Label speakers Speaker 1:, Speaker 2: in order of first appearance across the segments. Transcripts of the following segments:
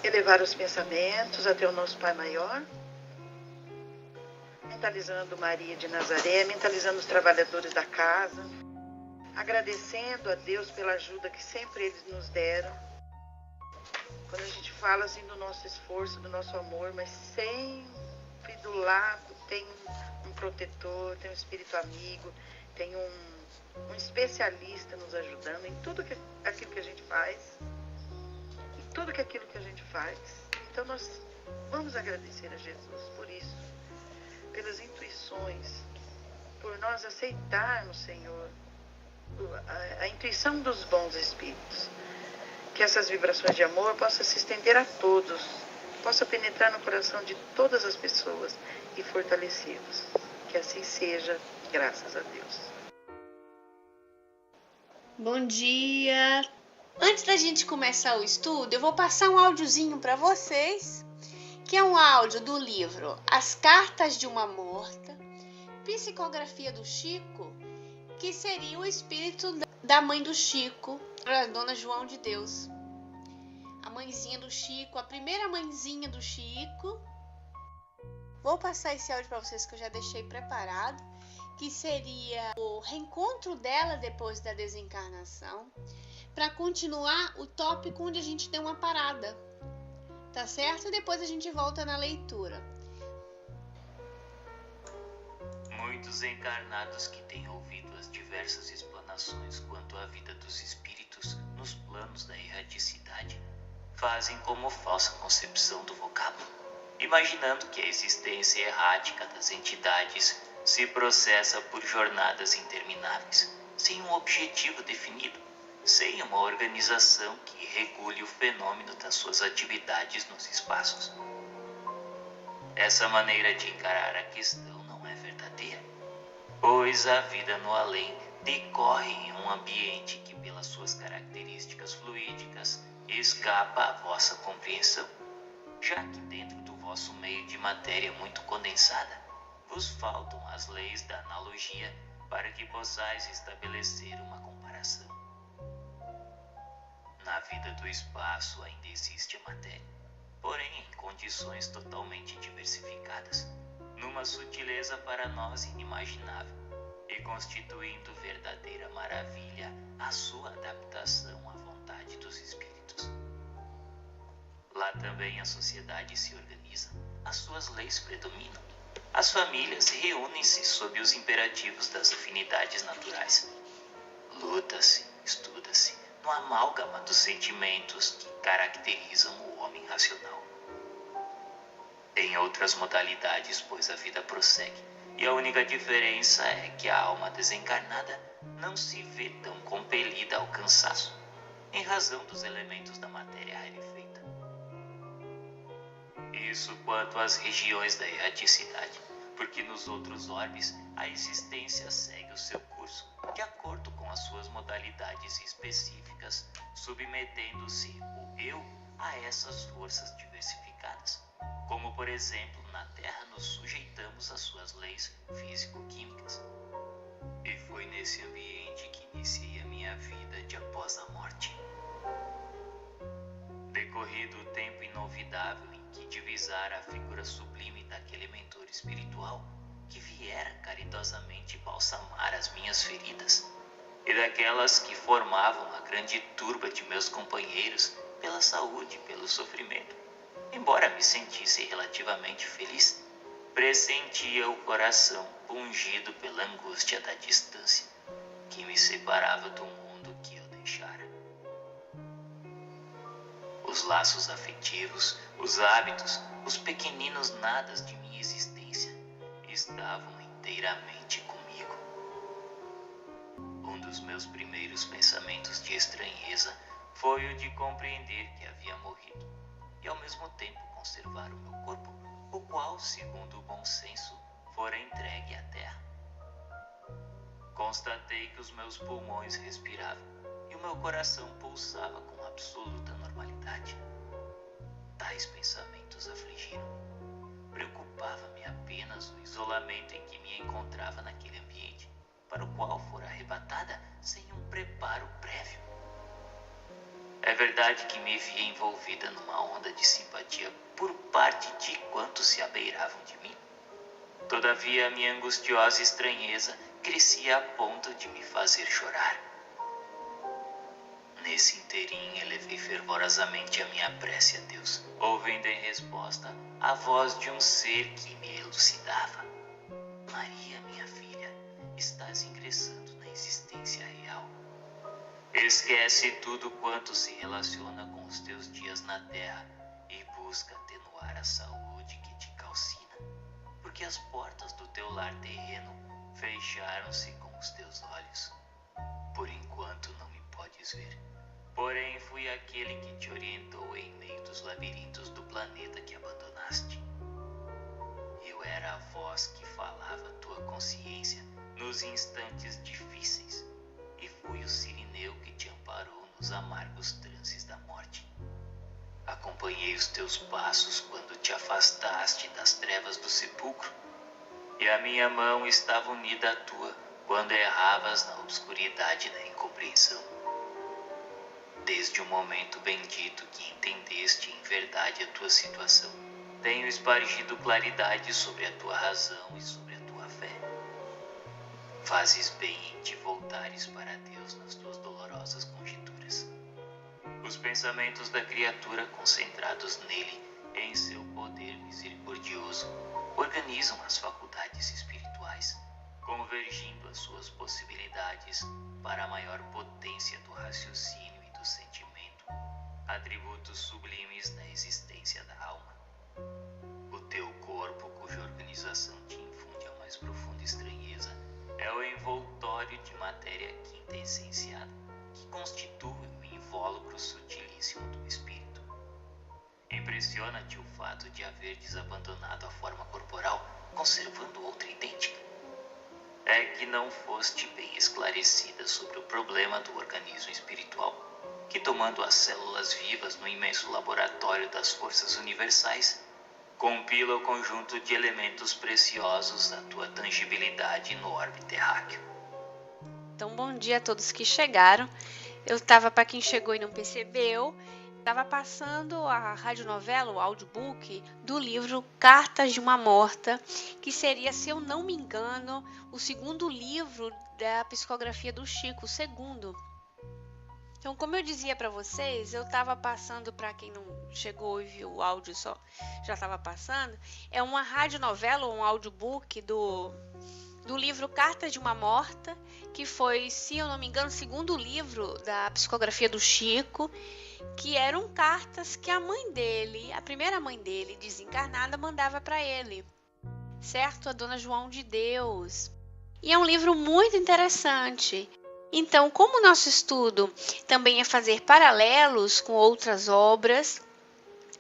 Speaker 1: elevar os pensamentos até o nosso Pai Maior, mentalizando Maria de Nazaré, mentalizando os trabalhadores da casa, agradecendo a Deus pela ajuda que sempre eles nos deram. Quando a gente fala assim do nosso esforço, do nosso amor, mas sempre do lado tem um protetor, tem um espírito amigo, tem um especialista nos ajudando em tudo aquilo que a gente faz, em tudo aquilo que a gente faz. Então nós vamos agradecer a Jesus por isso, pelas intuições, por nós aceitarmos, Senhor, a intuição dos bons espíritos. Que essas vibrações de amor possam se estender a todos, possa penetrar no coração de todas as pessoas e fortalecê-los. Que assim seja, graças a Deus.
Speaker 2: Bom dia! Antes da gente começar o estudo, eu vou passar um áudiozinho para vocês, que é um áudio do livro As Cartas de uma Morta, psicografia do Chico, que seria o espírito da mãe do Chico, a Dona João de Deus. A mãezinha do Chico, a primeira mãezinha do Chico. Vou passar esse áudio para vocês que eu já deixei preparado, que seria o reencontro dela depois da desencarnação, para continuar o tópico onde a gente deu uma parada, tá certo? E depois a gente volta na leitura.
Speaker 3: Muitos encarnados que têm ouvido as diversas explanações quanto à vida dos espíritos nos planos da erraticidade fazem como falsa concepção do vocábulo, imaginando que a existência errática das entidades se processa por jornadas intermináveis, sem um objetivo definido, sem uma organização que regule o fenômeno das suas atividades nos espaços. Essa maneira de encarar a questão não é verdadeira, pois a vida no além decorre em um ambiente que, pelas suas características fluídicas, escapa à vossa compreensão, já que dentro do vosso meio de matéria muito condensada, vos faltam as leis da analogia para que possais estabelecer uma comparação. Na vida do espaço ainda existe a matéria, porém em condições totalmente diversificadas, numa sutileza para nós inimaginável, e constituindo verdadeira maravilha a sua adaptação à vontade dos espíritos. Lá também a sociedade se organiza, as suas leis predominam, as famílias reúnem-se sob os imperativos das afinidades naturais. Luta-se, estuda-se, no amálgama dos sentimentos que caracterizam o homem racional. Em outras modalidades, pois, a vida prossegue, e a única diferença é que a alma desencarnada não se vê tão compelida ao cansaço, em razão dos elementos da matéria rarefeita. Isso quanto às regiões da erraticidade, porque nos outros orbes a existência segue o seu curso, de acordo com as suas modalidades específicas, submetendo-se o eu a essas forças diversificadas, como por exemplo na Terra nos sujeitamos às suas leis físico-químicas. E foi nesse ambiente que iniciei a minha vida de após a morte. Decorrido o tempo inolvidável em que divisara a figura sublime daquele mentor espiritual que viera caridosamente balsamar as minhas feridas, e daquelas que formavam a grande turba de meus companheiros pela saúde e pelo sofrimento, embora me sentisse relativamente feliz, pressentia o coração pungido pela angústia da distância que me separava do mundo que eu deixara. Os laços afetivos, os hábitos, os pequeninos nadas de minha existência estavam inteiramente comigo. Um dos meus primeiros pensamentos de estranheza foi o de compreender que havia morrido e ao mesmo tempo conservar o meu corpo, o qual, segundo o bom senso, fora entregue à terra. Constatei que os meus pulmões respiravam e o meu coração pulsava com absoluta normalidade. Tais pensamentos afligiram-me. Preocupava-me apenas o isolamento em que me encontrava naquele ambiente, para o qual fora arrebatada sem um preparo prévio. É verdade verdade que me via envolvida numa onda de simpatia por parte de quantos se abeiravam de mim. Todavia, a minha angustiosa estranheza crescia a ponto de me fazer chorar. Nesse interim, elevei fervorosamente a minha prece a Deus, ouvindo em resposta a voz de um ser que me elucidava. Maria, minha filha, estás ingressando na existência real. Esquece tudo quanto se relaciona com os teus dias na terra e busca atenuar a saúde que te calcina, porque as portas do teu lar terreno fecharam-se com os teus olhos. Por enquanto não me podes ver, porém fui aquele que te orientou em meio dos labirintos do planeta que abandonaste. Eu era a voz que falava a tua consciência nos instantes difíceis, e fui o sirineu que te amparou nos amargos transes da morte. Acompanhei os teus passos quando te afastaste das trevas do sepulcro, e a minha mão estava unida à tua quando erravas na obscuridade da incompreensão. Desde o momento bendito que entendeste em verdade a tua situação, tenho espargido claridade sobre a tua razão e sobre a tua fé. Fazes bem em te voltares para Deus nas tuas dolorosas conjecturas. Os pensamentos da criatura concentrados nele em seu poder misericordioso organizam as faculdades espirituais, convergindo as suas possibilidades para a maior potência do raciocínio e do sentimento, atributos sublimes da existência da alma. O teu corpo, cuja organização te infunde a mais profunda estranheza, é o envoltório de matéria quinta essenciada, que constitui o invólucro sutilíssimo do espírito. Impressiona-te o fato de haverdes abandonado a forma corporal, conservando outra idêntica. É que não foste bem esclarecida sobre o problema do organismo espiritual, que, tomando as células vivas no imenso laboratório das forças universais, compila o conjunto de elementos preciosos da tua tangibilidade no orbe terráqueo.
Speaker 2: Então, bom dia a todos que chegaram. Eu estava, para quem chegou e não percebeu, estava passando a radionovela, o audiobook, do livro Cartas de uma Morta, que seria, se eu não me engano, o segundo livro da psicografia do Chico, o segundo. Então, como eu dizia para vocês, eu estava passando, para quem não chegou e viu o áudio só, já estava passando, é uma radionovela, um audiobook do livro Cartas de uma Morta, que foi, se eu não me engano, o segundo livro da psicografia do Chico, que eram cartas que a mãe dele, a primeira mãe dele, desencarnada, mandava para ele, certo? A Dona João de Deus. E é um livro muito interessante. Então, como o nosso estudo também é fazer paralelos com outras obras,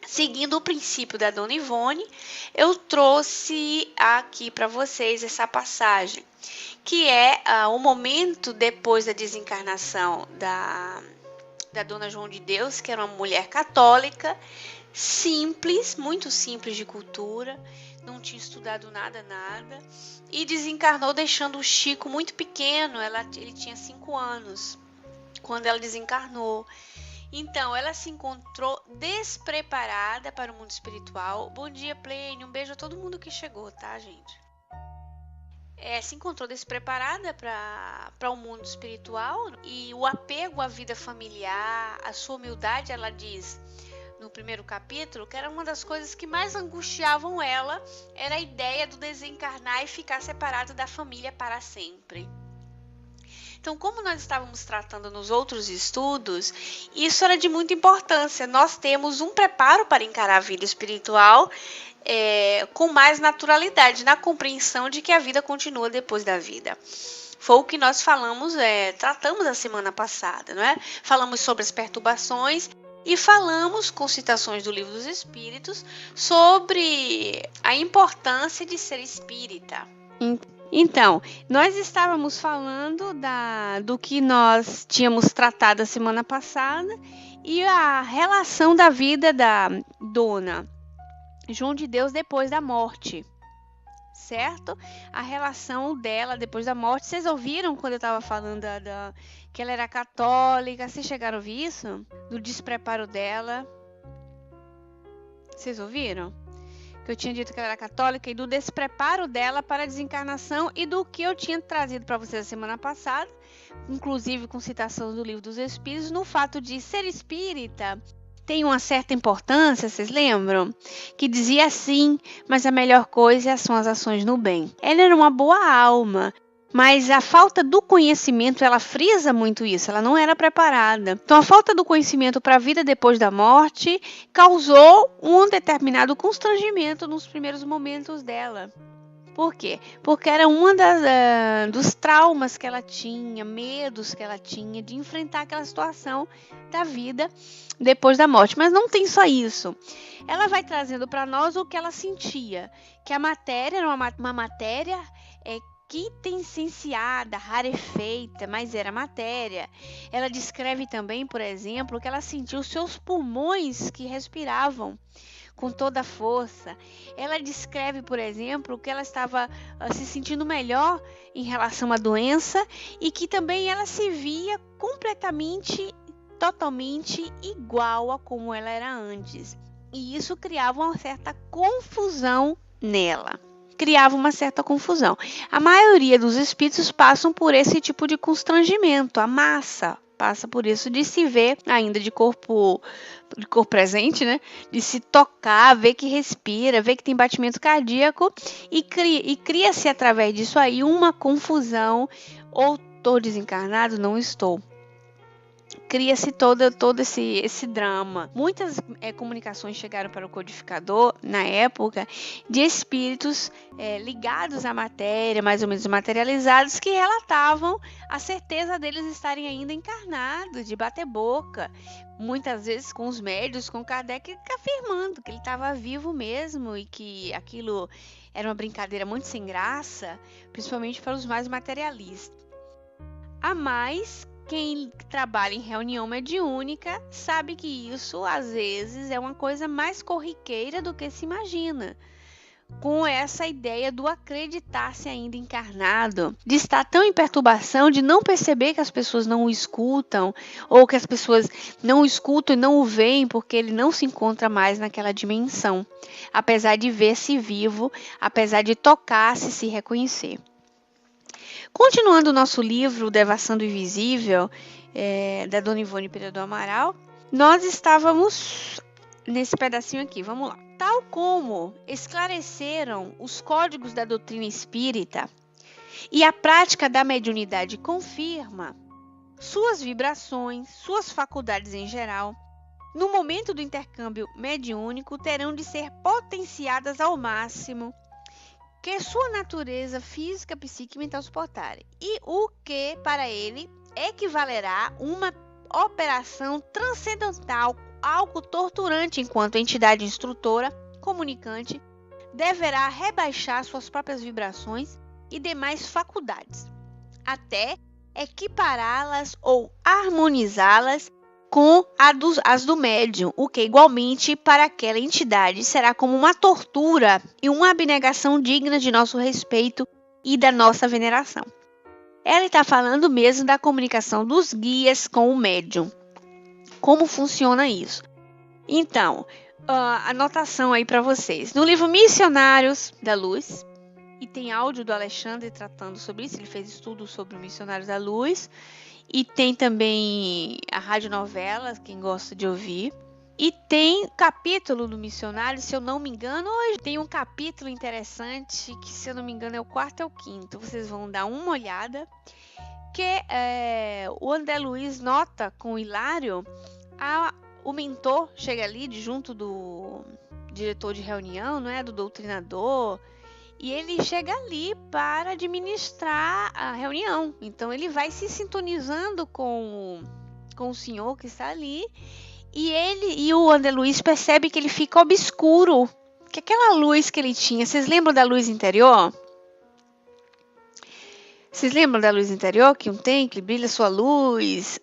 Speaker 2: seguindo o princípio da Dona Ivone, eu trouxe aqui para vocês essa passagem, que é o momento depois da desencarnação da Dona João de Deus, que era uma mulher católica, simples, muito simples de cultura, não tinha estudado nada, e desencarnou deixando o Chico muito pequeno. Ele tinha 5 anos quando ela desencarnou. Então, ela se encontrou despreparada para o mundo espiritual. Bom dia, Plênio. Um beijo a todo mundo que chegou, tá, gente? Se encontrou despreparada para o mundo espiritual, e o apego à vida familiar, a sua humildade, ela diz no primeiro capítulo, que era uma das coisas que mais angustiavam ela, era a ideia do desencarnar e ficar separado da família para sempre. Então, como nós estávamos tratando nos outros estudos, isso era de muita importância. Nós temos um preparo para encarar a vida espiritual com mais naturalidade, na compreensão de que a vida continua depois da vida. Foi o que nós tratamos a semana passada, não é? Falamos sobre as perturbações e falamos, com citações do Livro dos Espíritos, sobre a importância de ser espírita. Então, nós estávamos falando do que nós tínhamos tratado a semana passada e a relação da vida da Dona João de Deus depois da morte, certo a relação dela depois da morte. Vocês ouviram quando eu estava falando que ela era católica? Vocês chegaram a ouvir isso? Do despreparo dela? Vocês ouviram? Que eu tinha dito que ela era católica e do despreparo dela para a desencarnação e do que eu tinha trazido para vocês a semana passada, inclusive com citação do Livro dos Espíritos, no fato de ser espírita tem uma certa importância, vocês lembram? Que dizia assim, mas a melhor coisa são as ações no bem. Ela era uma boa alma, mas a falta do conhecimento, ela frisa muito isso, ela não era preparada. Então a falta do conhecimento para a vida depois da morte causou um determinado constrangimento nos primeiros momentos dela. Por quê? Porque era uma dos traumas que ela tinha, medos que ela tinha de enfrentar aquela situação da vida depois da morte. Mas não tem só isso. Ela vai trazendo para nós o que ela sentia, que a matéria era uma matéria quintessenciada, rarefeita, mas era matéria. Ela descreve também, por exemplo, que ela sentiu seus pulmões que respiravam com toda a força. Ela descreve, por exemplo, que ela estava se sentindo melhor em relação à doença e que também ela se via completamente, totalmente igual a como ela era antes. E isso criava uma certa confusão nela. A maioria dos espíritos passam por esse tipo de constrangimento. A massa passa por isso de se ver ainda de corpo presente, né? De se tocar, ver que respira, ver que tem batimento cardíaco e cria-se através disso aí uma confusão. Ou estou desencarnado, não estou. Cria-se todo esse drama. Muitas comunicações chegaram para o codificador, na época, de espíritos ligados à matéria, mais ou menos materializados, que relatavam a certeza deles estarem ainda encarnados, de bater boca. Muitas vezes com os médiuns, com Kardec, afirmando que ele estava vivo mesmo e que aquilo era uma brincadeira muito sem graça, principalmente para os mais materialistas. A mais, quem trabalha em reunião mediúnica sabe que isso, às vezes, é uma coisa mais corriqueira do que se imagina. Com essa ideia do acreditar-se ainda encarnado, de estar tão em perturbação, de não perceber que as pessoas não o escutam, ou que as pessoas não o escutam e não o veem porque ele não se encontra mais naquela dimensão, apesar de ver-se vivo, apesar de tocar-se e se reconhecer. Continuando o nosso livro Devassando o Invisível, da Dona Ivone Pereira do Amaral, nós estávamos nesse pedacinho aqui, vamos lá. Tal como esclareceram os códigos da doutrina espírita e a prática da mediunidade confirma, suas vibrações, suas faculdades em geral, no momento do intercâmbio mediúnico, terão de ser potenciadas ao máximo que sua natureza física, psíquica e mental suportarem, e o que para ele equivalerá uma operação transcendental, algo torturante, enquanto a entidade instrutora, comunicante, deverá rebaixar suas próprias vibrações e demais faculdades, até equipará-las ou harmonizá-las com as do médium, o que igualmente para aquela entidade será como uma tortura e uma abnegação digna de nosso respeito e da nossa veneração. Ela está falando mesmo da comunicação dos guias com o médium. Como funciona isso? Então, anotação aí para vocês. No livro Missionários da Luz, e tem áudio do Alexandre tratando sobre isso, ele fez estudo sobre o Missionários da Luz, e tem também a radionovela, quem gosta de ouvir. E tem capítulo do Missionário, se eu não me engano, hoje tem um capítulo interessante, que se eu não me engano é o 4º ou 5º, vocês vão dar uma olhada, que o André Luiz nota com o Hilário, o mentor chega ali junto do diretor de reunião, não é, do doutrinador, e ele chega ali para administrar a reunião. Então ele vai se sintonizando com o senhor que está ali, e o André Luiz percebe que ele fica obscuro, que aquela luz que ele tinha, vocês lembram da luz interior? Vocês lembram da luz interior que tem, que brilha sua luz?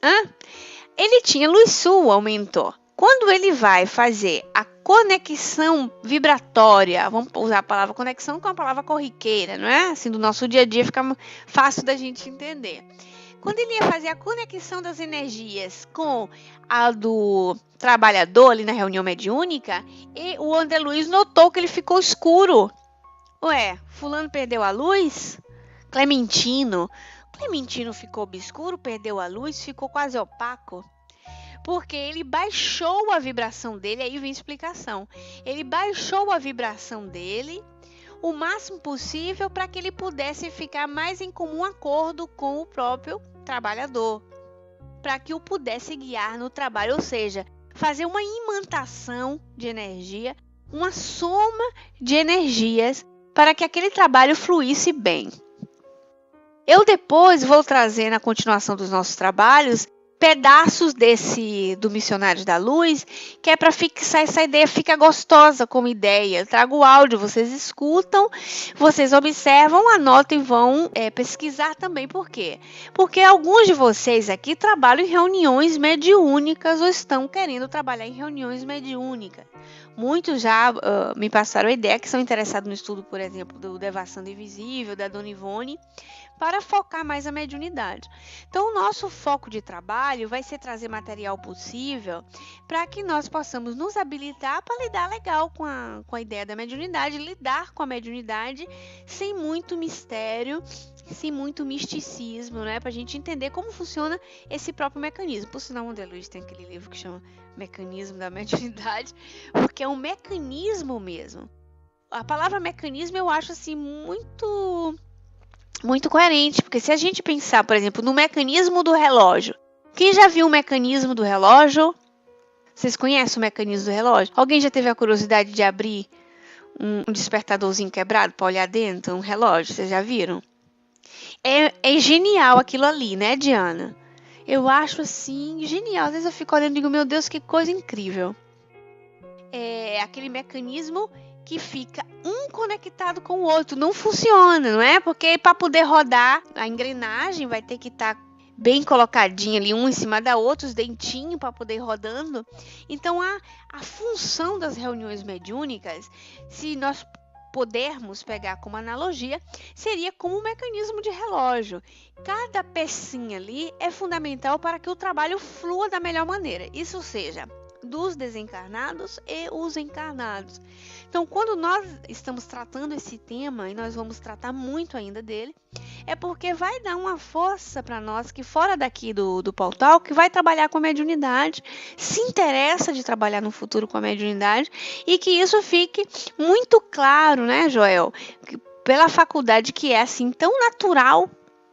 Speaker 2: Ele tinha luz sua, o mentor. quando ele vai fazer a conexão vibratória, vamos usar a palavra conexão com a palavra corriqueira, não é? Assim, do nosso dia a dia fica fácil da gente entender. Quando ele ia fazer a conexão das energias com a do trabalhador ali na reunião mediúnica, e o André Luiz notou que ele ficou escuro. Ué, fulano perdeu a luz? Clementino ficou obscuro, perdeu a luz, ficou quase opaco. Porque ele baixou a vibração dele, aí vem a explicação. Ele baixou a vibração dele o máximo possível para que ele pudesse ficar mais em comum acordo com o próprio trabalhador, para que o pudesse guiar no trabalho, ou seja, fazer uma imantação de energia, uma soma de energias para que aquele trabalho fluísse bem. Eu depois vou trazer na continuação dos nossos trabalhos pedaços do Missionários da Luz, que é para fixar essa ideia, fica gostosa como ideia. Eu trago o áudio, vocês escutam, vocês observam, anotam e vão pesquisar também. Por quê? Porque alguns de vocês aqui trabalham em reuniões mediúnicas ou estão querendo trabalhar em reuniões mediúnicas. Muitos já me passaram a ideia que são interessados no estudo, por exemplo, do Devassando Invisível, da Dona Ivone, para focar mais a mediunidade. Então, o nosso foco de trabalho vai ser trazer material possível para que nós possamos nos habilitar para lidar legal com a ideia da mediunidade, lidar com a mediunidade sem muito mistério, sem muito misticismo, né? Para a gente entender como funciona esse próprio mecanismo. Por sinal, o André Luiz tem aquele livro que chama Mecanismo da Mediunidade, porque é um mecanismo mesmo. A palavra mecanismo eu acho assim muito coerente, porque se a gente pensar, por exemplo, no mecanismo do relógio, quem já viu o mecanismo do relógio? Vocês conhecem o mecanismo do relógio? Alguém já teve a curiosidade de abrir um despertadorzinho quebrado para olhar dentro, um relógio? Vocês já viram? É genial aquilo ali, né, Diana? Eu acho assim genial. Às vezes eu fico olhando e digo, meu Deus, que coisa incrível. É aquele mecanismo que fica um conectado com o outro. Não funciona, não é? Porque para poder rodar, a engrenagem vai ter que estar bem colocadinha ali, um em cima da outra, os dentinhos para poder ir rodando. Então, a função das reuniões mediúnicas, se nós pudermos pegar como analogia, seria como um mecanismo de relógio. Cada pecinha ali é fundamental para que o trabalho flua da melhor maneira. Isso seja, dos desencarnados e os encarnados. Então, quando nós estamos tratando esse tema, e nós vamos tratar muito ainda dele, é porque vai dar uma força para nós que fora daqui do portal, que vai trabalhar com a mediunidade, se interessa de trabalhar no futuro com a mediunidade, e que isso fique muito claro, né, Joel? Pela faculdade que é assim tão natural,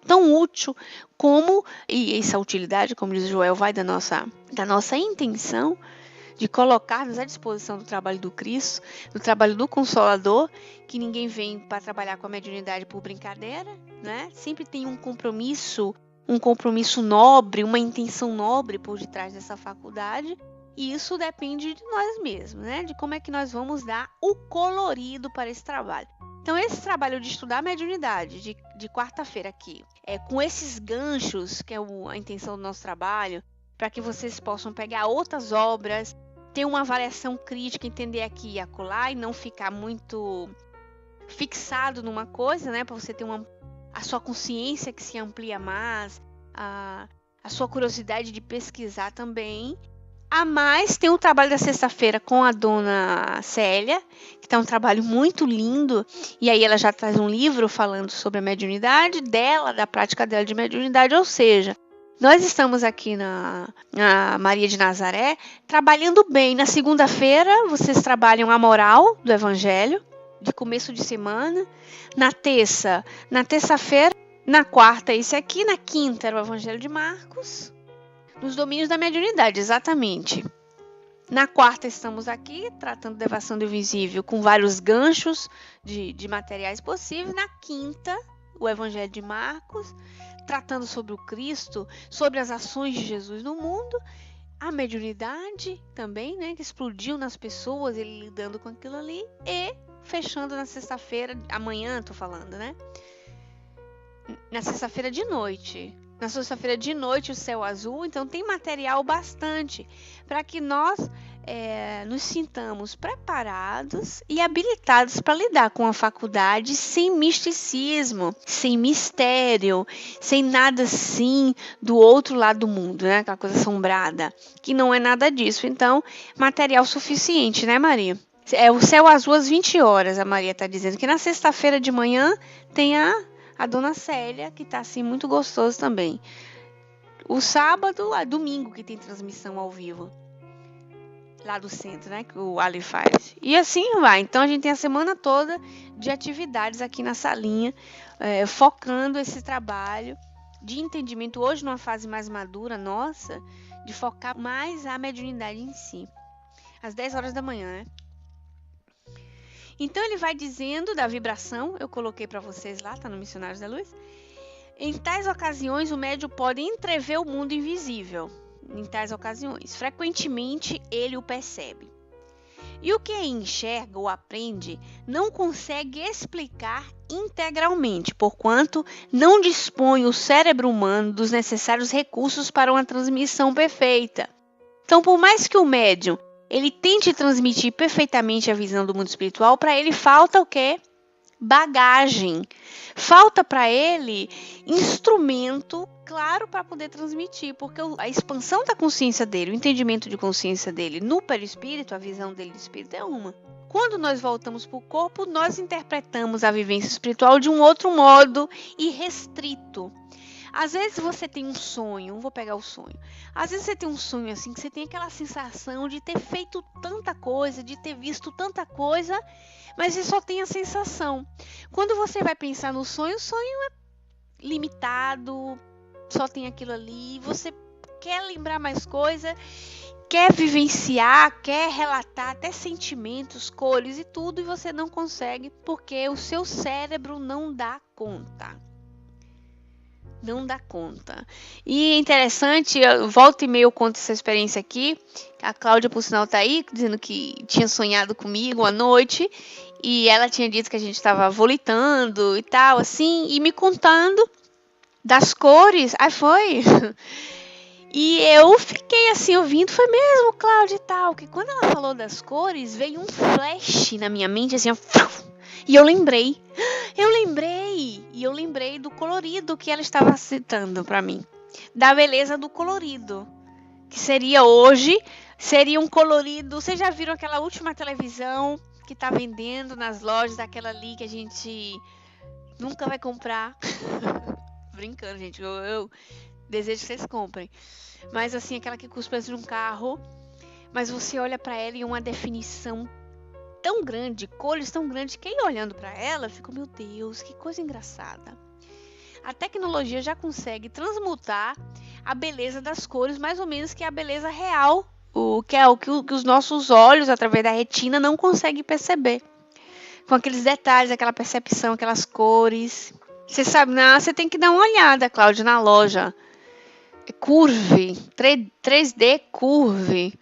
Speaker 2: tão útil, como, e essa utilidade, como diz o Joel, vai da nossa intenção de colocar-nos à disposição do trabalho do Cristo, do trabalho do Consolador, que ninguém vem para trabalhar com a mediunidade por brincadeira, né? Sempre tem um compromisso nobre, uma intenção nobre por detrás dessa faculdade, e isso depende de nós mesmos, né? De como é que nós vamos dar o colorido para esse trabalho. Então, esse trabalho de estudar a mediunidade de quarta-feira aqui, com esses ganchos, que é a intenção do nosso trabalho, para que vocês possam pegar outras obras, ter uma avaliação crítica, entender aqui e acolá, e não ficar muito fixado numa coisa, né? Para você ter a sua consciência que se amplia mais, a sua curiosidade de pesquisar também. A mais, tem o trabalho da sexta-feira com a dona Célia, que está um trabalho muito lindo, e aí ela já traz um livro falando sobre a mediunidade dela, da prática dela de mediunidade, ou seja, nós estamos aqui na Maria de Nazaré trabalhando bem. Na segunda-feira, vocês trabalham a moral do Evangelho, de começo de semana. Na terça-feira, na quarta, esse aqui. Na quinta, era o Evangelho de Marcos. Nos domínios da mediunidade, exatamente. Na quarta, estamos aqui tratando da Devassando Invisível com vários ganchos de materiais possíveis. Na quinta, o Evangelho de Marcos, tratando sobre o Cristo, sobre as ações de Jesus no mundo, a mediunidade também, né, que explodiu nas pessoas, ele lidando com aquilo ali, e fechando na sexta-feira, amanhã tô falando, né, na sexta-feira de noite, Na sexta-feira de noite, o céu azul, então tem material bastante para que nós nos sintamos preparados e habilitados para lidar com a faculdade sem misticismo, sem mistério, sem nada assim do outro lado do mundo, né? Aquela coisa assombrada, que não é nada disso. Então, material suficiente, né, Maria? É o céu azul às 20 horas, a Maria está dizendo que na sexta-feira de manhã tem a Dona Célia, que está assim muito gostoso também. O sábado, domingo que tem transmissão ao vivo. Lá do centro, né? Que o Ali faz. E assim vai. Então a gente tem a semana toda de atividades aqui na salinha, focando esse trabalho de entendimento. Hoje, numa fase mais madura, nossa, de focar mais a mediunidade em si. Às 10 horas da manhã, né? Então ele vai dizendo da vibração, eu coloquei para vocês lá, tá no Missionários da Luz. Em tais ocasiões, o médium pode entrever o mundo invisível. Em tais ocasiões, frequentemente ele o percebe. E o que enxerga ou aprende não consegue explicar integralmente, porquanto não dispõe o cérebro humano dos necessários recursos para uma transmissão perfeita. Então, por mais que o médium ele tente transmitir perfeitamente a visão do mundo espiritual, para ele falta o quê? Bagagem. Falta para ele instrumento claro para poder transmitir, porque a expansão da consciência dele, o entendimento de consciência dele no perispírito, a visão dele do espírito é uma. Quando nós voltamos para o corpo, nós interpretamos a vivência espiritual de um outro modo irrestrito. Às vezes você tem um sonho, vou pegar o sonho. Às vezes você tem um sonho assim, que você tem aquela sensação de ter feito tanta coisa, de ter visto tanta coisa, mas você só tem a sensação. Quando você vai pensar no sonho, o sonho é limitado, só tem aquilo ali, você quer lembrar mais coisa, quer vivenciar, quer relatar até sentimentos, cores e tudo, e você não consegue porque o seu cérebro não dá conta. Não dá conta. E é interessante, volta e meia eu conto essa experiência aqui. A Cláudia, por sinal, tá aí, dizendo que tinha sonhado comigo à noite. E ela tinha dito que a gente estava volitando e tal, assim, e me contando das cores. Aí foi. E eu fiquei assim, ouvindo, foi mesmo, Cláudia e tal. Que quando ela falou das cores, veio um flash na minha mente, assim, e eu lembrei do colorido que ela estava citando para mim, da beleza do colorido, que seria um colorido, vocês já viram aquela última televisão que tá vendendo nas lojas, aquela ali que a gente nunca vai comprar, brincando, gente, eu desejo que vocês comprem, mas assim, aquela que custa de um carro, mas você olha para ela e uma definição tão grande, cores tão grandes, que aí olhando para ela, fica, meu Deus, que coisa engraçada. A tecnologia já consegue transmutar a beleza das cores, mais ou menos que é a beleza real, que é o que os nossos olhos, através da retina, não conseguem perceber. Com aqueles detalhes, aquela percepção, aquelas cores. Você sabe, você tem que dar uma olhada, Cláudia, na loja. Curve, 3D Curve.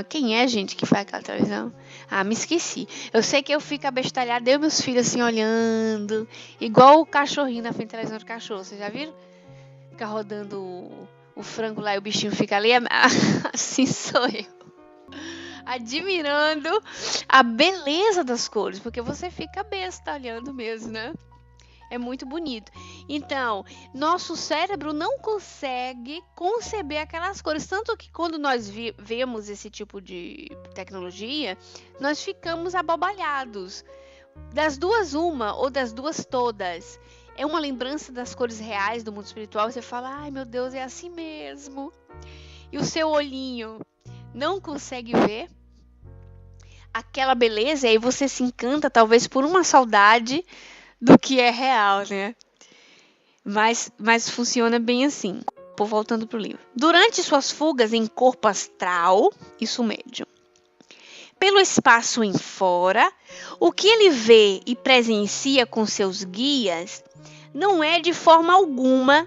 Speaker 2: Quem é, gente, que faz aquela televisão? Me esqueci. Eu sei que eu fico abestalhada, eu e meus filhos assim, olhando. Igual o cachorrinho na frente da televisão do cachorro. Vocês já viram? Fica rodando o frango lá e o bichinho fica ali. Assim sou eu. Admirando a beleza das cores. Porque você fica besta olhando mesmo, né? É muito bonito. Então, nosso cérebro não consegue conceber aquelas cores. Tanto que quando nós vemos esse tipo de tecnologia, nós ficamos abobalhados. Das duas, uma, ou das duas, todas. É uma lembrança das cores reais do mundo espiritual. Você fala, ai meu Deus, é assim mesmo. E o seu olhinho não consegue ver aquela beleza. E aí você se encanta, talvez, por uma saudade do que é real, né? Mas funciona bem assim. Voltando pro livro. Durante suas fugas em corpo astral, isso médium, pelo espaço em fora, o que ele vê e presencia com seus guias não é de forma alguma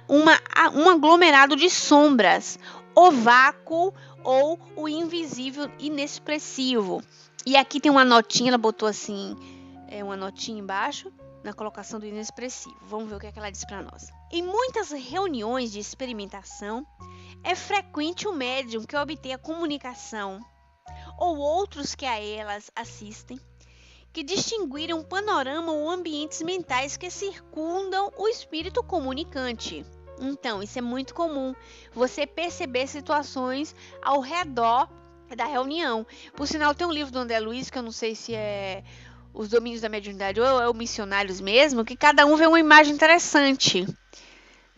Speaker 2: um aglomerado de sombras, o vácuo ou o invisível inexpressivo. E aqui tem uma notinha, ela botou assim, uma notinha embaixo.
Speaker 4: na colocação do inexpressivo. Vamos ver o que ela diz para nós. Em muitas reuniões de experimentação, é frequente o médium que obtenha comunicação ou outros que a elas assistem, que distinguirem um panorama ou ambientes mentais que circundam o espírito comunicante. Então, isso é muito comum, você perceber situações ao redor da reunião. Por sinal, tem um livro do André Luiz, que eu não sei se é Os Domínios da Mediunidade ou é o Missionários mesmo, que cada um vê uma imagem interessante,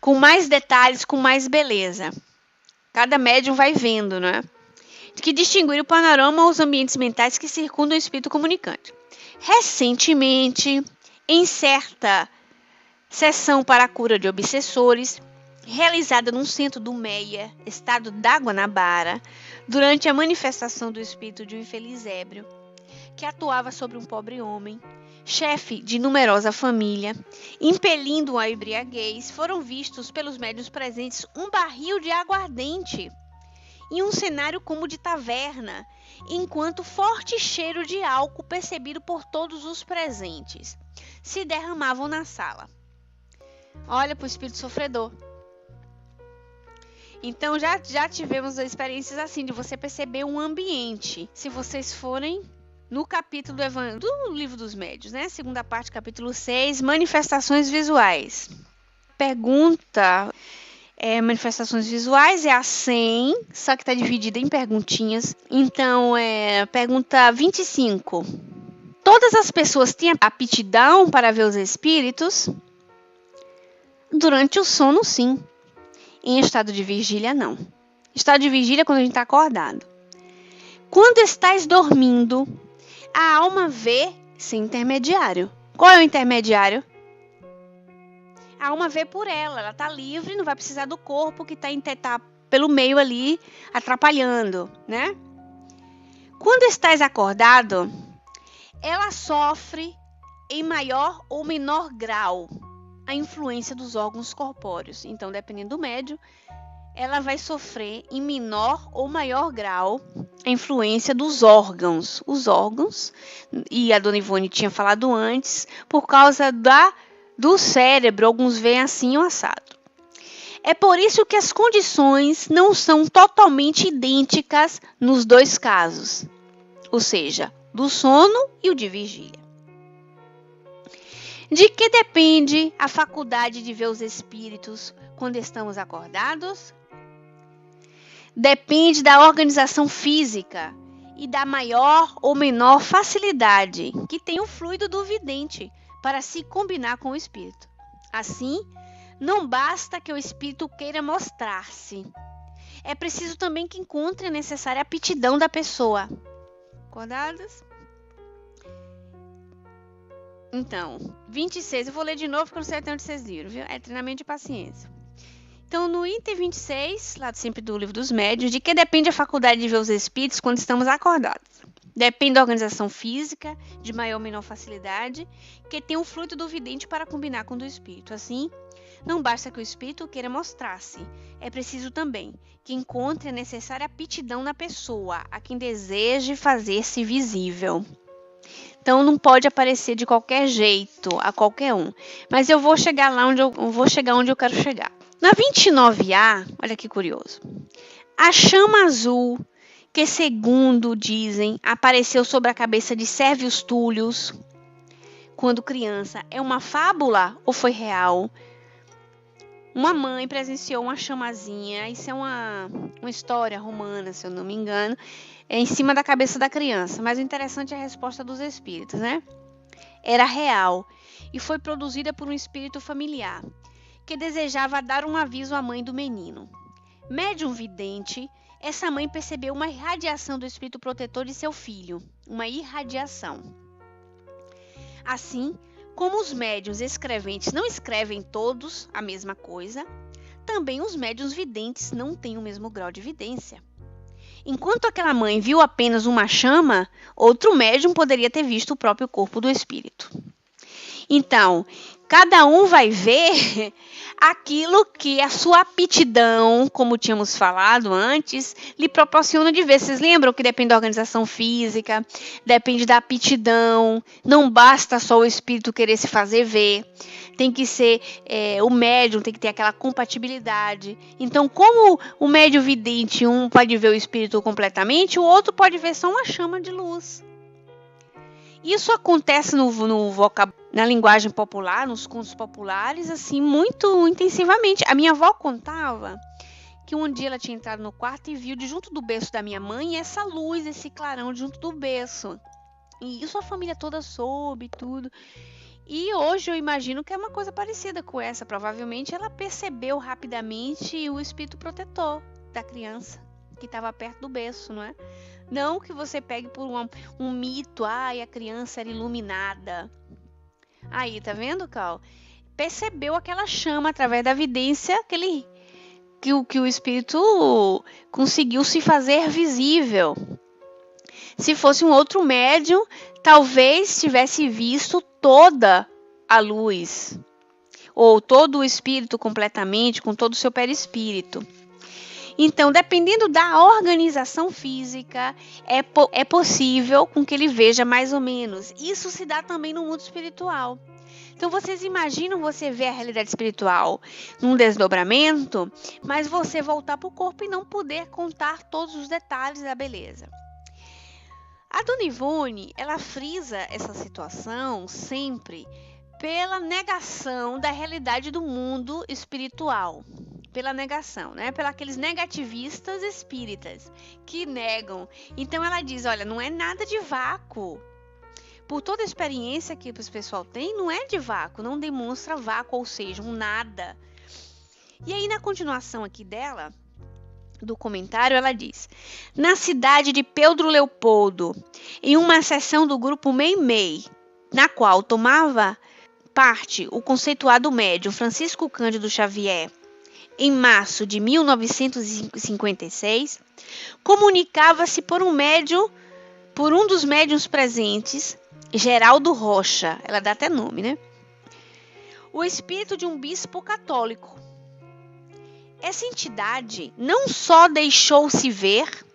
Speaker 4: com mais detalhes, com mais beleza. Cada médium vai vendo, né? Que distinguir o panorama ou os ambientes mentais que circundam o espírito comunicante. Recentemente, em certa sessão para a cura de obsessores, realizada num centro do Meia, estado da Guanabara, durante a manifestação do espírito de um infeliz ébrio, que atuava sobre um pobre homem, chefe de numerosa família, impelindo a embriaguez, foram vistos pelos médiuns presentes um barril de aguardente em um cenário como de taverna, enquanto forte cheiro de álcool percebido por todos os presentes se derramavam na sala. Olha para o espírito sofredor. Então já tivemos experiências assim, de você perceber um ambiente. Se vocês forem no capítulo do Livro dos Médiuns, né? Segunda parte, capítulo 6, manifestações visuais. Pergunta... manifestações visuais é a 100, só que está dividida em perguntinhas. Então, pergunta 25. Todas as pessoas têm aptidão para ver os espíritos? Durante o sono, sim. Em estado de vigília, não. Estado de vigília é quando a gente está acordado. Quando estás dormindo, a alma vê sem intermediário. Qual é o intermediário? A alma vê por ela está livre, não vai precisar do corpo que tá pelo meio ali, atrapalhando, né? Quando estás acordado, ela sofre em maior ou menor grau a influência dos órgãos corpóreos. Então, dependendo do médium, ela vai sofrer em menor ou maior grau a influência dos órgãos. Os órgãos, e a dona Ivone tinha falado antes, por causa do cérebro, alguns veem assim o assado. É por isso que as condições não são totalmente idênticas nos dois casos, ou seja, do sono e o de vigília. De que depende a faculdade de ver os espíritos quando estamos acordados? Depende da organização física e da maior ou menor facilidade que tem o fluido do vidente para se combinar com o espírito. Assim, não basta que o espírito queira mostrar-se. É preciso também que encontre a necessária aptidão da pessoa. Acordados? Então, 26, eu vou ler de novo porque eu não sei até onde vocês viram, viu? É treinamento de paciência. Então, no item 26, lá sempre do Livro dos Médiuns, de que depende a faculdade de ver os espíritos quando estamos acordados? Depende da organização física, de maior ou menor facilidade, que tem o fluido do vidente para combinar com o do espírito. Assim, não basta que o espírito queira mostrar-se. É preciso também que encontre a necessária aptidão na pessoa, a quem deseje fazer-se visível. Então, não pode aparecer de qualquer jeito, a qualquer um. Mas eu vou chegar lá onde eu quero chegar. Na 29A, olha que curioso. A chama azul, que segundo dizem, apareceu sobre a cabeça de Sérvios Túlios quando criança, é uma fábula ou foi real? Uma mãe presenciou uma chamazinha, isso é uma história romana, se eu não me engano, em cima da cabeça da criança. Mas o interessante é a resposta dos espíritos, né? Era real e foi produzida por um espírito familiar que desejava dar um aviso à mãe do menino. Médium vidente, essa mãe percebeu uma irradiação do espírito protetor de seu filho, uma irradiação. Assim, como os médiuns escreventes não escrevem todos a mesma coisa, também os médiuns videntes não têm o mesmo grau de evidência. Enquanto aquela mãe viu apenas uma chama, outro médium poderia ter visto o próprio corpo do espírito. Então, cada um vai ver aquilo que a sua aptidão, como tínhamos falado antes, lhe proporciona de ver. Vocês lembram que depende da organização física, depende da aptidão, não basta só o espírito querer se fazer ver, tem que ser o médium, tem que ter aquela compatibilidade. Então, como o médium vidente, um pode ver o espírito completamente, o outro pode ver só uma chama de luz. Isso acontece na linguagem popular, nos contos populares, assim, muito intensivamente. A minha avó contava que um dia ela tinha entrado no quarto e viu de junto do berço da minha mãe essa luz, esse clarão de junto do berço. E isso a família toda soube, tudo. E hoje eu imagino que é uma coisa parecida com essa. Provavelmente ela percebeu rapidamente o espírito protetor da criança que estava perto do berço, não é? Não que você pegue por um mito, a criança era iluminada. Aí, tá vendo, Cal? Percebeu aquela chama através da vidência que o espírito conseguiu se fazer visível. Se fosse um outro médium, talvez tivesse visto toda a luz, ou todo o espírito completamente, com todo o seu perispírito. Então, dependendo da organização física, é possível com que ele veja mais ou menos. Isso se dá também no mundo espiritual. Então, vocês imaginam você ver a realidade espiritual num desdobramento, mas você voltar para o corpo e não poder contar todos os detalhes da beleza. A Dona Ivone, ela frisa essa situação sempre pela negação da realidade do mundo espiritual. Pela negação, né? Pelos aqueles negativistas espíritas que negam. Então ela diz, olha, não é nada de vácuo. Por toda a experiência que o pessoal tem, não é de vácuo, não demonstra vácuo, ou seja, um nada. E aí na continuação aqui dela, do comentário, ela diz: na cidade de Pedro Leopoldo, em uma sessão do grupo Meimei, na qual tomava parte o conceituado médium Francisco Cândido Xavier, em março de 1956, comunicava-se por um dos médiuns presentes, Geraldo Rocha, ela dá até nome, né? O espírito de um bispo católico. Essa entidade não só deixou-se ver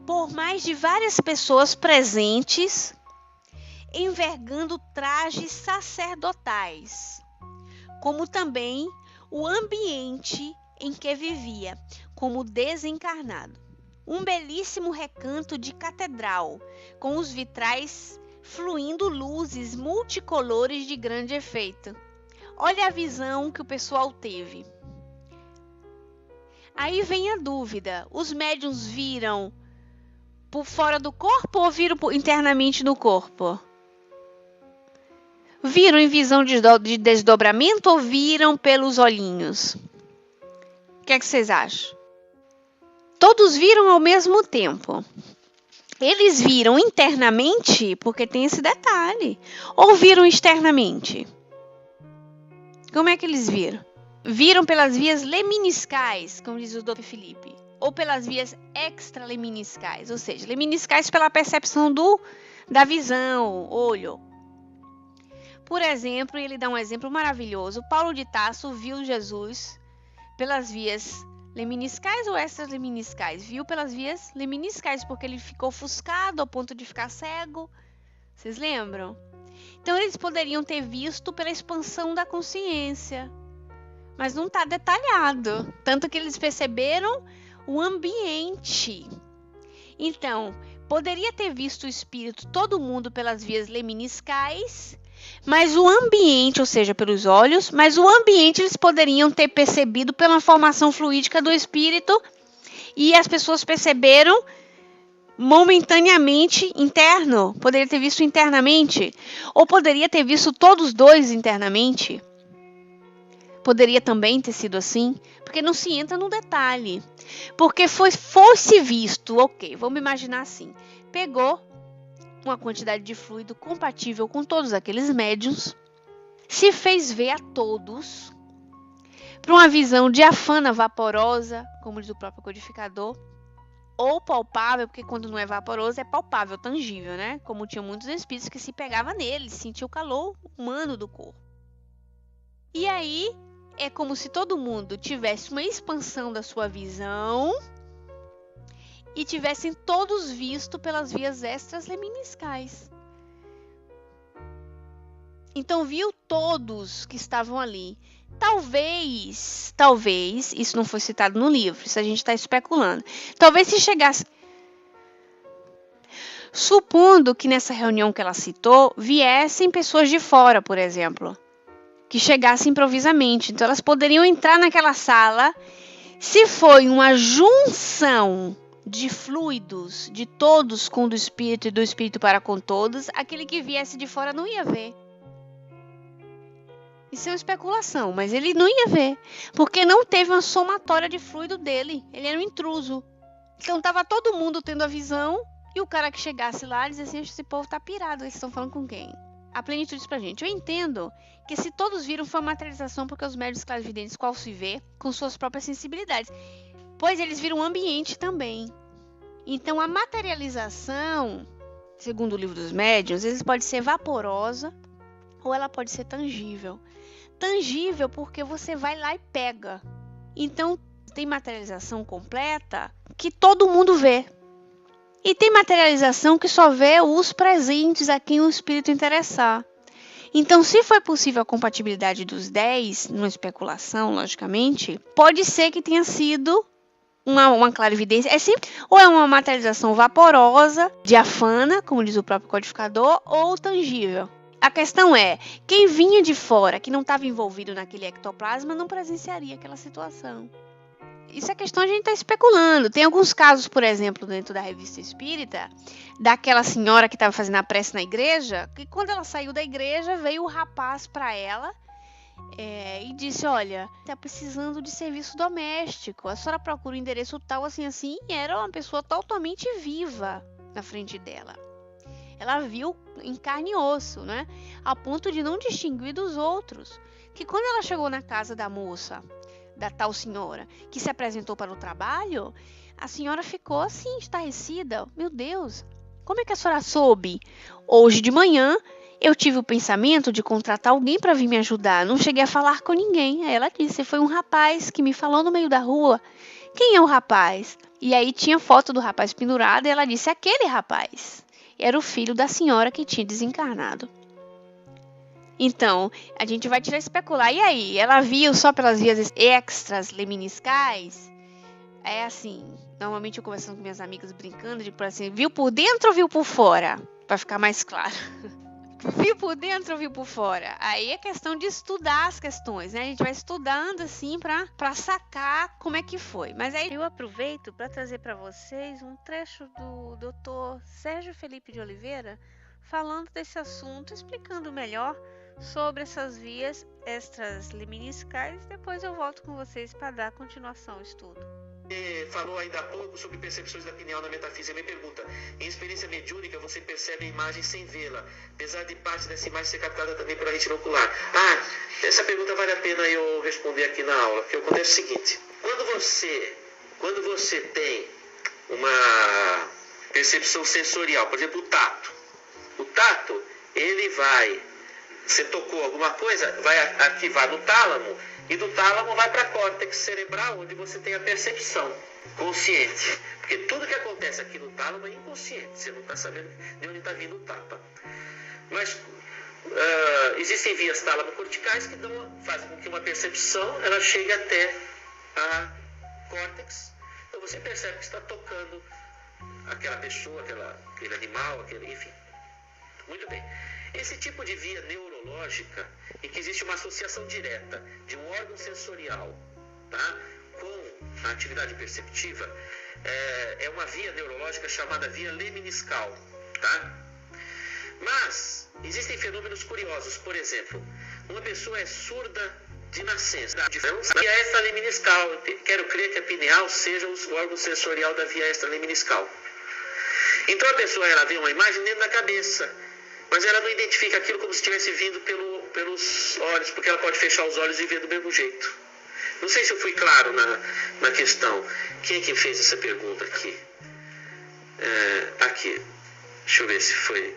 Speaker 4: por mais de várias pessoas presentes, envergando trajes sacerdotais, como também o ambiente em que vivia, como desencarnado. Um belíssimo recanto de catedral, com os vitrais fluindo luzes multicolores de grande efeito. Olha a visão que o pessoal teve. Aí vem a dúvida: os médiuns viram por fora do corpo ou viram internamente no corpo? Viram em visão de desdobramento ou viram pelos olhinhos? O que é que vocês acham? Todos viram ao mesmo tempo. Eles viram internamente, porque tem esse detalhe, ou viram externamente? Como é que eles viram? Viram pelas vias leminiscais, como diz o Dr. Felipe, ou pelas vias extraleminiscais, ou seja, leminiscais pela percepção da visão, olho. Por exemplo, ele dá um exemplo maravilhoso. Paulo de Tarso viu Jesus pelas vias leminiscais ou extraleminiscais? Viu pelas vias leminiscais, porque ele ficou ofuscado ao ponto de ficar cego. Vocês lembram? Então, eles poderiam ter visto pela expansão da consciência, mas não está detalhado. Tanto que eles perceberam o ambiente. Então, poderia ter visto o espírito, todo mundo pelas vias leminiscais, mas o ambiente, ou seja, pelos olhos, mas o ambiente eles poderiam ter percebido pela formação fluídica do espírito, e as pessoas perceberam momentaneamente interno, poderia ter visto internamente, ou poderia ter visto todos dois internamente. Poderia também ter sido assim, porque não se entra no detalhe. Porque fosse visto, ok, vamos imaginar assim, pegou uma quantidade de fluido compatível com todos aqueles médiuns, se fez ver a todos para uma visão diafana, vaporosa, como diz o próprio codificador, ou palpável, porque quando não é vaporoso é palpável, tangível, né? Como tinha muitos espíritos que se pegavam nele, sentia o calor humano do corpo. E aí é como se todo mundo tivesse uma expansão da sua visão e tivessem todos visto pelas vias extras leminiscais. Então viu todos que estavam ali. Talvez, isso não foi citado no livro, isso a gente está especulando. Talvez se chegasse... Supondo que nessa reunião que ela citou, viessem pessoas de fora, por exemplo, que chegassem improvisamente. Então elas poderiam entrar naquela sala. Se foi uma junção de fluidos, de todos com o do espírito e do espírito para com todos, aquele que viesse de fora não ia ver. Isso é uma especulação, mas ele não ia ver, porque não teve uma somatória de fluido dele, ele era um intruso. Então estava todo mundo tendo a visão, e o cara que chegasse lá dizia assim: esse povo tá pirado, eles estão falando com quem? A plenitude diz pra gente: eu entendo que se todos viram foi uma materialização, porque os médiuns clarividentes qual se vê com suas próprias sensibilidades, pois eles viram o ambiente também. Então a materialização, segundo o livro dos médiuns, às vezes pode ser vaporosa ou ela pode ser tangível. Tangível porque você vai lá e pega. Então tem materialização completa que todo mundo vê. E tem materialização que só vê os presentes a quem o espírito interessar. Então, se foi possível a compatibilidade dos 10, numa especulação, logicamente, pode ser que tenha sido uma clarividência. É sempre, ou é uma materialização vaporosa, diafana, como diz o próprio codificador, ou tangível. A questão é, quem vinha de fora, que não estava envolvido naquele ectoplasma, não presenciaria aquela situação. Isso é questão de a gente estar especulando. Tem alguns casos, por exemplo, dentro da Revista Espírita, daquela senhora que estava fazendo a prece na igreja, que quando ela saiu da igreja, veio o rapaz para ela e disse: olha, está precisando de serviço doméstico, a senhora procura o endereço tal, assim, e era uma pessoa totalmente viva na frente dela. Ela viu em carne e osso, né? A ponto de não distinguir dos outros. Que quando ela chegou na casa da moça, da tal senhora, que se apresentou para o trabalho, a senhora ficou assim, estarrecida. Meu Deus, como é que a senhora soube? Hoje de manhã, eu tive o pensamento de contratar alguém para vir me ajudar. Não cheguei a falar com ninguém. Aí ela disse: foi um rapaz que me falou no meio da rua. Quem é o rapaz? E aí tinha foto do rapaz pendurado e ela disse: aquele rapaz. Era o filho da senhora que tinha desencarnado. Então, a gente vai tirar especular. E aí, ela viu só pelas vias extras leminiscais? É assim, normalmente eu conversando com minhas amigas brincando, tipo assim, viu por dentro ou viu por fora? Para ficar mais claro. Viu por dentro ou viu por fora? Aí é questão de estudar as questões, né? A gente vai estudando assim para sacar como é que foi. Mas aí eu aproveito para trazer para vocês um trecho do Dr. Sérgio Felipe de Oliveira falando desse assunto, explicando melhor sobre essas vias extras leminiscais. Depois eu volto com vocês para dar continuação ao estudo.
Speaker 5: Falou ainda há pouco sobre percepções da pineal na metafísica. Me pergunta: em experiência mediúnica você percebe a imagem sem vê-la, apesar de parte dessa imagem ser captada também pela retina ocular? Essa pergunta vale a pena eu responder aqui na aula, porque acontece o seguinte: quando você tem uma percepção sensorial, por exemplo, o tato, ele vai, você tocou alguma coisa, vai ativar no tálamo, e do tálamo vai para a córtex cerebral, onde você tem a percepção consciente. Porque tudo que acontece aqui no tálamo é inconsciente, você não está sabendo de onde está vindo o tapa. Mas existem vias tálamo-corticais que fazem com que uma percepção ela chegue até a córtex. Então você percebe que está tocando aquela pessoa, aquele animal, enfim. Muito bem. Esse tipo de via neurológica, em que existe uma associação direta de um órgão sensorial, tá, com a atividade perceptiva, é uma via neurológica chamada via leminiscal. Tá? Mas existem fenômenos curiosos. Por exemplo, uma pessoa é surda de nascença. Via extraleminiscal. Quero crer que a pineal seja o órgão sensorial da via extraleminiscal. Então a pessoa ela vê uma imagem dentro da cabeça, mas ela não identifica aquilo como se estivesse vindo pelos olhos, porque ela pode fechar os olhos e ver do mesmo jeito. Não sei se eu fui claro na questão. Quem é que fez essa pergunta aqui? Aqui. Deixa eu ver se foi.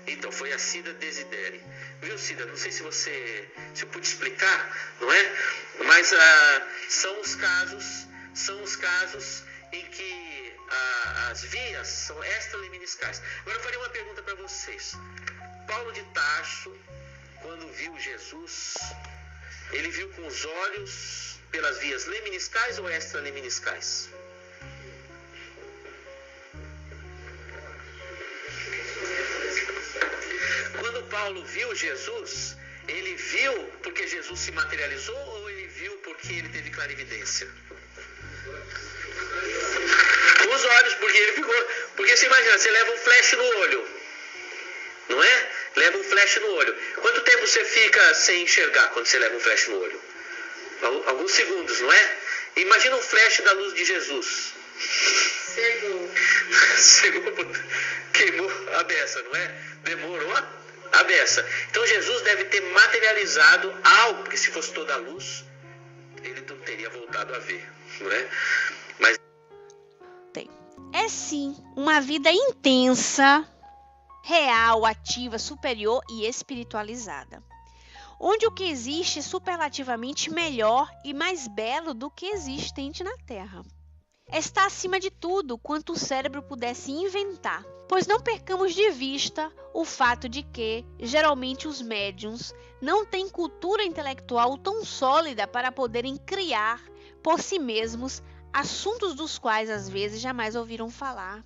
Speaker 5: Então, foi a Cida Desideri. Viu, Cida? Não sei se eu pude explicar, não é? Mas são os casos em que as vias são extraliminiscais. Agora eu farei uma pergunta para vocês. Paulo de Tarso, quando viu Jesus, ele viu com os olhos pelas vias leminiscais ou extraliminiscais? Quando Paulo viu Jesus, ele viu porque Jesus se materializou ou ele viu porque ele teve clarividência? Com os olhos, porque ele ficou... Porque você imagina, você leva um flash no olho, não é? Leva um flash no olho. Quanto tempo você fica sem enxergar quando você leva um flash no olho? Alguns segundos, não é? Imagina um flash da luz de Jesus. Segundo. Queimou a beça, não é? Demorou a beça. Então Jesus deve ter materializado algo, porque se fosse toda a luz, ele não teria voltado a ver, não é? Mas
Speaker 4: é sim uma vida intensa, real, ativa, superior e espiritualizada, onde o que existe é superlativamente melhor e mais belo do que existente na Terra. Está acima de tudo quanto o cérebro pudesse inventar, pois não percamos de vista o fato de que, geralmente, os médiuns não têm cultura intelectual tão sólida para poderem criar, por si mesmos, assuntos dos quais, às vezes, jamais ouviram falar,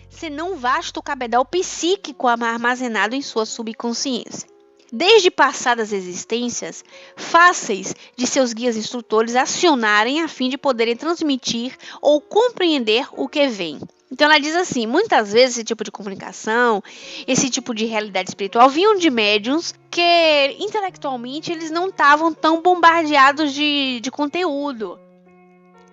Speaker 4: senão um vasto cabedal psíquico armazenado em sua subconsciência. Desde passadas existências, fáceis de seus guias instrutores acionarem a fim de poderem transmitir ou compreender o que vem. Então ela diz assim, muitas vezes esse tipo de comunicação, esse tipo de realidade espiritual vinham de médiuns que intelectualmente eles não estavam tão bombardeados de conteúdo.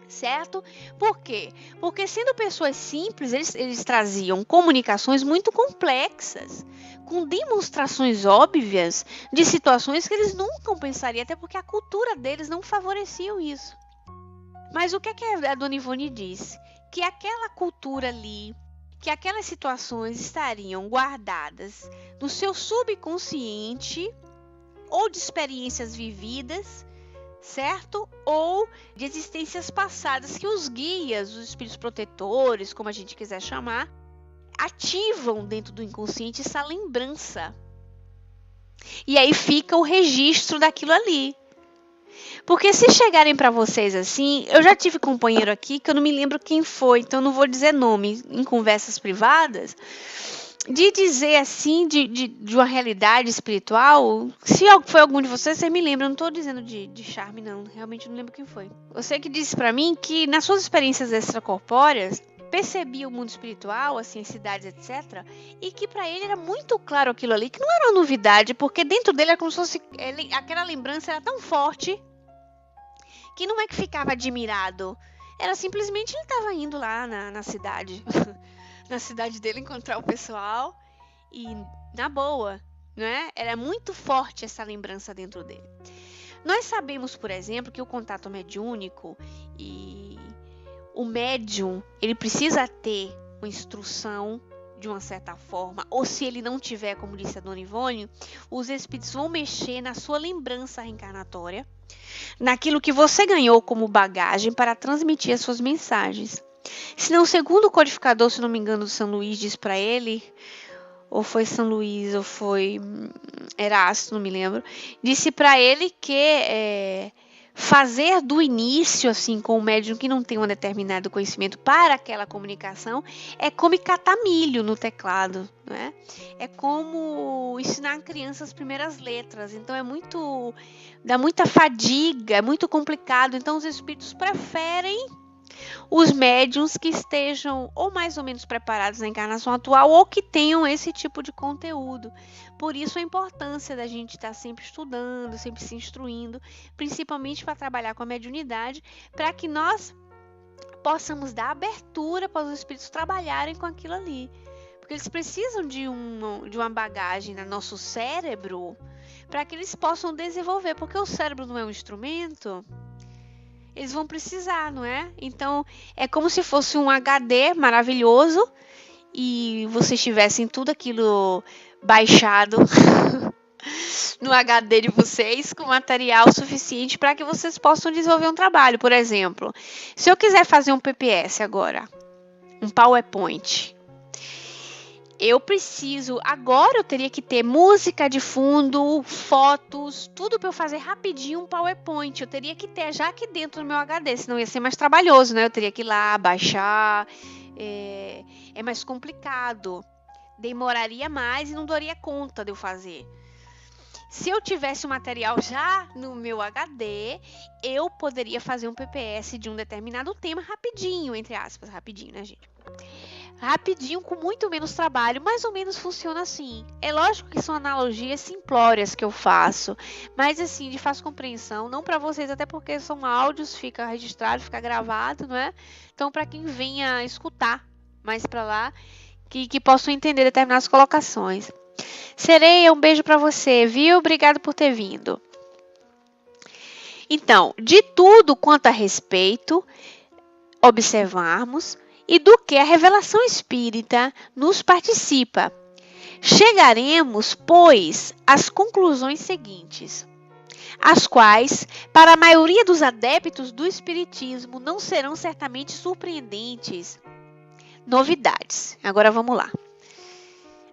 Speaker 4: Certo? Por quê? Porque sendo pessoas simples, eles traziam comunicações muito complexas, com demonstrações óbvias de situações que eles nunca pensariam, até porque a cultura deles não favorecia isso. Mas o que a Dona Ivone diz? Que aquela cultura ali, que aquelas situações estariam guardadas no seu subconsciente ou de experiências vividas, certo? Ou de existências passadas que os guias, os espíritos protetores, como a gente quiser chamar, ativam dentro do inconsciente essa lembrança. E aí fica o registro daquilo ali. Porque se chegarem para vocês assim, eu já tive companheiro aqui que eu não me lembro quem foi, então não vou dizer nome em conversas privadas, de dizer assim, de uma realidade espiritual. Se foi algum de vocês me lembram, eu não estou dizendo de charme não, realmente não lembro quem foi. Você que disse para mim que nas suas experiências extracorpóreas, percebia o mundo espiritual, assim, as cidades, etc. E que para ele era muito claro aquilo ali, que não era uma novidade, porque dentro dele era como se fosse, aquela lembrança era tão forte, que não é que ficava admirado. Era simplesmente ele estava indo lá na cidade, na cidade dele encontrar o pessoal e na boa, né? Era muito forte essa lembrança dentro dele. Nós sabemos, por exemplo, que o contato mediúnico e o médium, ele precisa ter uma instrução de uma certa forma, ou se ele não tiver, como disse a Dona Ivone, os espíritos vão mexer na sua lembrança reencarnatória, naquilo que você ganhou como bagagem para transmitir as suas mensagens. Se não, segundo o codificador, se não me engano, São Luís diz para ele, ou foi São Luís, ou foi Erasto, não me lembro, disse para ele que fazer do início, assim, com o médium que não tem um determinado conhecimento para aquela comunicação, é como catar milho no teclado, né? É como ensinar a criança as primeiras letras. Então dá muita fadiga, é muito complicado. Então os espíritos preferem os médiuns que estejam ou mais ou menos preparados na encarnação atual ou que tenham esse tipo de conteúdo. Por isso a importância da gente estar sempre estudando, sempre se instruindo, principalmente para trabalhar com a mediunidade, para que nós possamos dar abertura para os espíritos trabalharem com aquilo ali. Porque eles precisam de uma bagagem no nosso cérebro para que eles possam desenvolver, porque o cérebro não é um instrumento eles vão precisar, não é? Então, é como se fosse um HD maravilhoso e vocês tivessem tudo aquilo baixado no HD de vocês com material suficiente para que vocês possam desenvolver um trabalho. Por exemplo, se eu quiser fazer um PPS agora, um PowerPoint, agora eu teria que ter música de fundo, fotos, tudo para eu fazer rapidinho um PowerPoint. Eu teria que ter já aqui dentro do meu HD, senão ia ser mais trabalhoso, né? Eu teria que ir lá, baixar, é mais complicado, demoraria mais e não daria conta de eu fazer. Se eu tivesse o material já no meu HD, eu poderia fazer um PPS de um determinado tema rapidinho, entre aspas, rapidinho, né, gente? Rapidinho, com muito menos trabalho, mais ou menos funciona assim. É lógico que são analogias simplórias que eu faço, mas assim, de fácil compreensão, não para vocês, até porque são áudios, fica registrado, fica gravado, não é? Então, para quem venha escutar mais para lá, que possam entender determinadas colocações. Sereia, um beijo para você, viu? Obrigado por ter vindo. Então, de tudo quanto a respeito, observarmos e do que a revelação espírita nos participa. Chegaremos, pois, às conclusões seguintes, as quais, para a maioria dos adeptos do espiritismo, não serão certamente surpreendentes novidades. Agora vamos lá.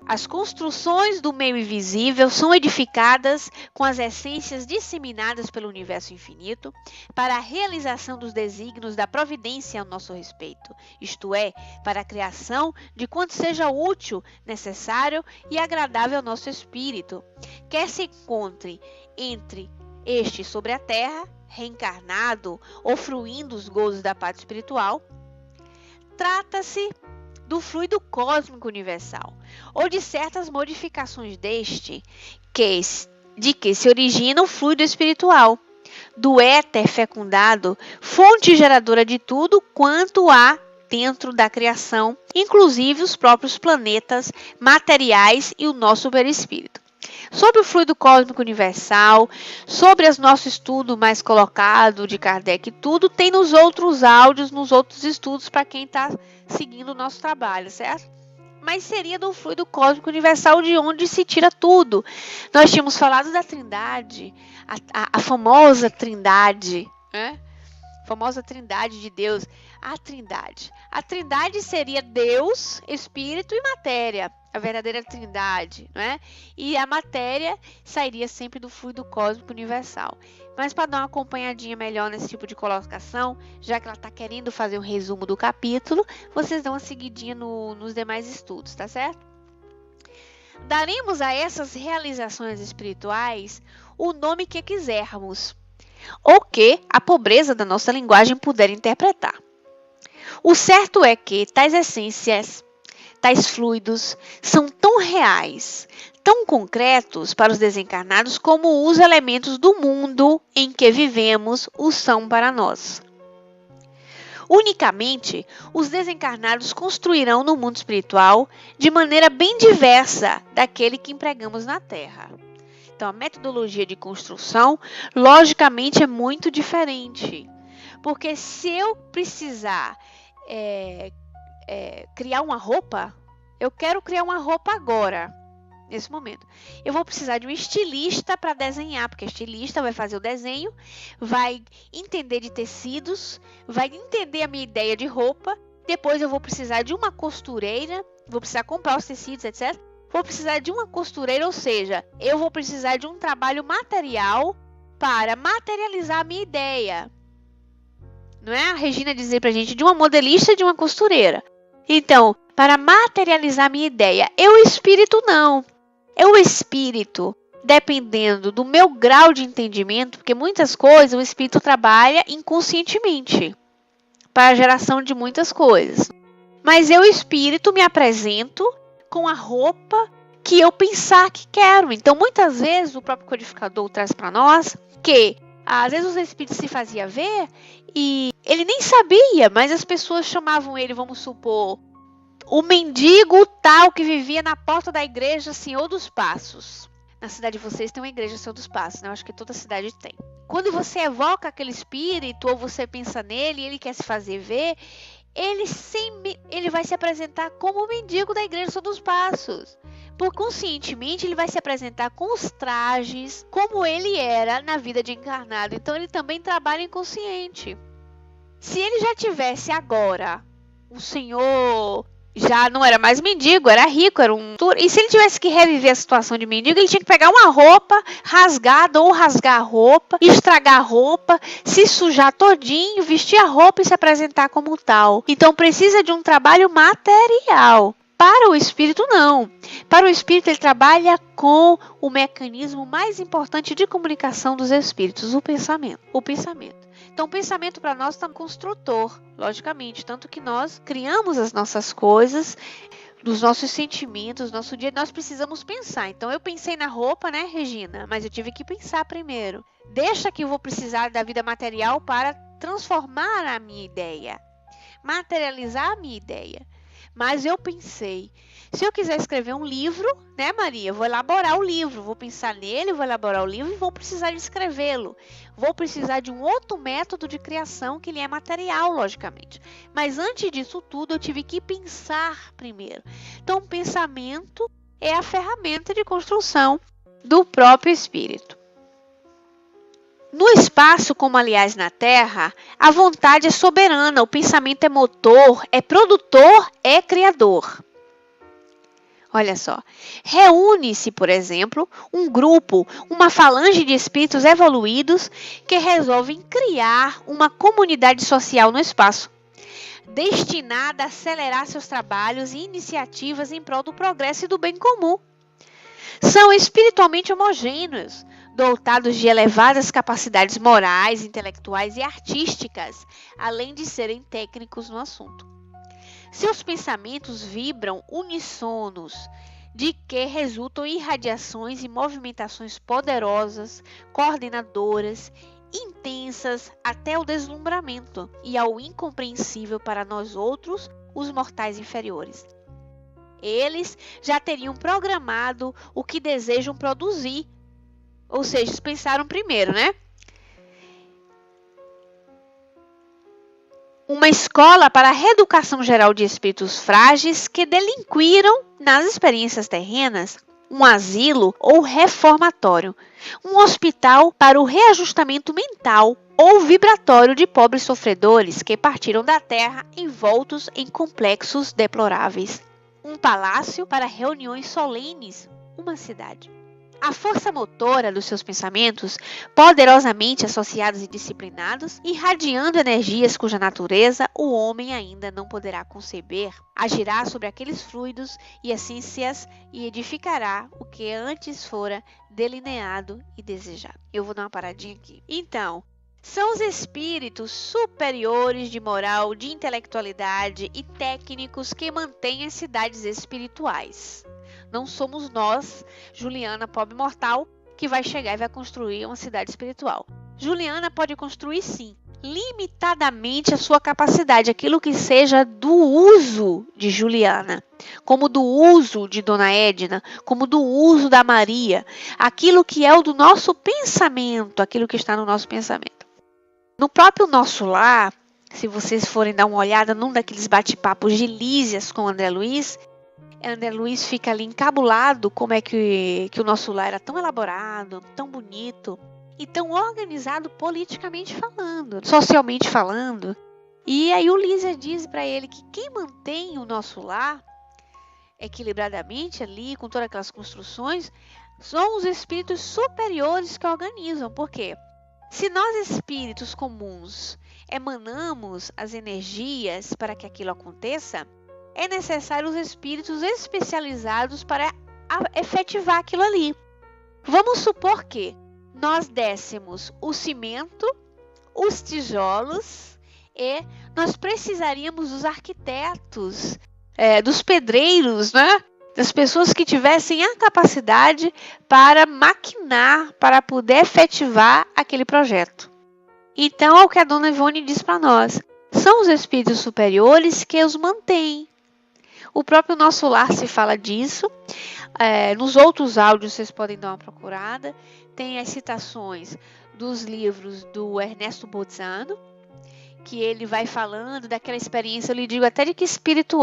Speaker 4: As construções do meio invisível são edificadas com as essências disseminadas pelo universo infinito para a realização dos desígnios da providência ao nosso respeito, isto é, para a criação de quanto seja útil, necessário e agradável ao nosso espírito, quer se encontre entre este sobre a terra, reencarnado ou fruindo os gozos da paz espiritual. Trata-se do fluido cósmico universal, ou de certas modificações deste, de que se origina o fluido espiritual, do éter fecundado, fonte geradora de tudo quanto há dentro da criação, inclusive os próprios planetas materiais e o nosso perispírito. Sobre o fluido cósmico universal, sobre o nosso estudo mais colocado de Kardec e tudo, tem nos outros áudios, nos outros estudos, para quem está seguindo o nosso trabalho, certo? Mas seria do fluido cósmico universal de onde se tira tudo. Nós tínhamos falado da Trindade, a famosa Trindade, né? Famosa Trindade de Deus, a Trindade. A Trindade seria Deus, Espírito e matéria, a verdadeira Trindade, né? E a matéria sairia sempre do fluido cósmico universal. Mas para dar uma acompanhadinha melhor nesse tipo de colocação, já que ela está querendo fazer um resumo do capítulo, vocês dão uma seguidinha nos demais estudos, tá certo? Daremos a essas realizações espirituais o nome que quisermos, ou que a pobreza da nossa linguagem puder interpretar. O certo é que tais essências, tais fluidos, são tão reais, tão concretos para os desencarnados como os elementos do mundo em que vivemos o são para nós. Unicamente, os desencarnados construirão no mundo espiritual de maneira bem diversa daquele que empregamos na Terra. Então, a metodologia de construção, logicamente, é muito diferente. Porque se eu precisar criar uma roupa, eu quero criar uma roupa agora, nesse momento. Eu vou precisar de um estilista para desenhar, porque o estilista vai fazer o desenho, vai entender de tecidos, vai entender a minha ideia de roupa. Depois eu vou precisar de uma costureira, vou precisar comprar os tecidos, etc. Vou precisar de uma costureira, ou seja, eu vou precisar de um trabalho material para materializar a minha ideia. Não é a Regina dizer pra gente de uma modelista e de uma costureira. Então, para materializar a minha ideia, o espírito não. O espírito, dependendo do meu grau de entendimento, porque muitas coisas o espírito trabalha inconscientemente para a geração de muitas coisas. Mas o espírito me apresento com a roupa que eu pensar que quero. Então, muitas vezes, o próprio codificador traz para nós que, às vezes, os espíritos se fazia ver e ele nem sabia, mas as pessoas chamavam ele, vamos supor, o mendigo tal que vivia na porta da igreja, Senhor dos Passos. Na cidade de vocês tem uma igreja Senhor dos Passos, né? Eu acho que toda cidade tem. Quando você evoca aquele espírito ou você pensa nele e ele quer se fazer ver, ele vai se apresentar como o mendigo da igreja Senhor dos Passos. Por conscientemente ele vai se apresentar com os trajes como ele era na vida de encarnado. Então ele também trabalha inconsciente. Se ele já tivesse agora, o Senhor já não era mais mendigo, era rico, era um... E se ele tivesse que reviver a situação de mendigo, ele tinha que pegar uma roupa rasgada ou rasgar a roupa, estragar a roupa, se sujar todinho, vestir a roupa e se apresentar como tal. Então precisa de um trabalho material. Para o espírito, não. Para o espírito, ele trabalha com o mecanismo mais importante de comunicação dos espíritos, o pensamento. Então, o pensamento para nós está construtor, logicamente. Tanto que nós criamos as nossas coisas, dos nossos sentimentos, nosso dia, nós precisamos pensar. Então, eu pensei na roupa, né, Regina? Mas eu tive que pensar primeiro. Deixa que eu vou precisar da vida material para transformar a minha ideia, materializar a minha ideia. Mas eu pensei, se eu quiser escrever um livro, né, Maria? Eu vou elaborar o livro, vou pensar nele, vou elaborar o livro e vou precisar de escrevê-lo. Vou precisar de um outro método de criação que ele é material, logicamente. Mas antes disso tudo, eu tive que pensar primeiro. Então, o pensamento é a ferramenta de construção do próprio espírito. No espaço, como aliás na Terra, a vontade é soberana, o pensamento é motor, é produtor, é criador. Olha só, reúne-se, por exemplo, um grupo, uma falange de espíritos evoluídos que resolvem criar uma comunidade social no espaço, destinada a acelerar seus trabalhos e iniciativas em prol do progresso e do bem comum. São espiritualmente homogêneos, dotados de elevadas capacidades morais, intelectuais e artísticas, além de serem técnicos no assunto. Seus pensamentos vibram unissonos, de que resultam irradiações e movimentações poderosas, coordenadoras, intensas até o deslumbramento e ao incompreensível para nós outros, os mortais inferiores. Eles já teriam programado o que desejam produzir, ou seja, eles pensaram primeiro, né? Uma escola para a reeducação geral de espíritos frágeis que delinquiram nas experiências terrenas, um asilo ou reformatório, um hospital para o reajustamento mental ou vibratório de pobres sofredores que partiram da terra envoltos em complexos deploráveis, um palácio para reuniões solenes, uma cidade. A força motora dos seus pensamentos, poderosamente associados e disciplinados, irradiando energias cuja natureza o homem ainda não poderá conceber, agirá sobre aqueles fluidos e essências e edificará o que antes fora delineado e desejado. Eu vou dar uma paradinha aqui. Então, são os espíritos superiores de moral, de intelectualidade e técnicos que mantêm as cidades espirituais. Não somos nós, Juliana, pobre mortal, que vai chegar e vai construir uma cidade espiritual. Juliana pode construir, sim, limitadamente a sua capacidade, aquilo que seja do uso de Juliana, como do uso de Dona Edna, como do uso da Maria, aquilo que é o do nosso pensamento, aquilo que está no nosso pensamento. No próprio nosso lar, se vocês forem dar uma olhada num daqueles bate-papos de Lísias com André Luiz fica ali encabulado como é que o nosso lar era tão elaborado, tão bonito e tão organizado politicamente falando, socialmente falando. E aí o Lísias diz para ele que quem mantém o nosso lar equilibradamente ali, com todas aquelas construções, são os espíritos superiores que organizam. Por quê? Se nós espíritos comuns emanamos as energias para que aquilo aconteça, é necessário os espíritos especializados para efetivar aquilo ali. Vamos supor que nós dessemos o cimento, os tijolos e nós precisaríamos dos arquitetos, dos pedreiros, né? Das pessoas que tivessem a capacidade para maquinar, para poder efetivar aquele projeto. Então, é o que a Dona Ivone diz para nós. São os espíritos superiores que os mantêm. O próprio Nosso Lar se fala disso. Nos outros áudios vocês podem dar uma procurada. Tem as citações dos livros do Ernesto Bozano, que ele vai falando daquela experiência, eu lhe digo até de que espírito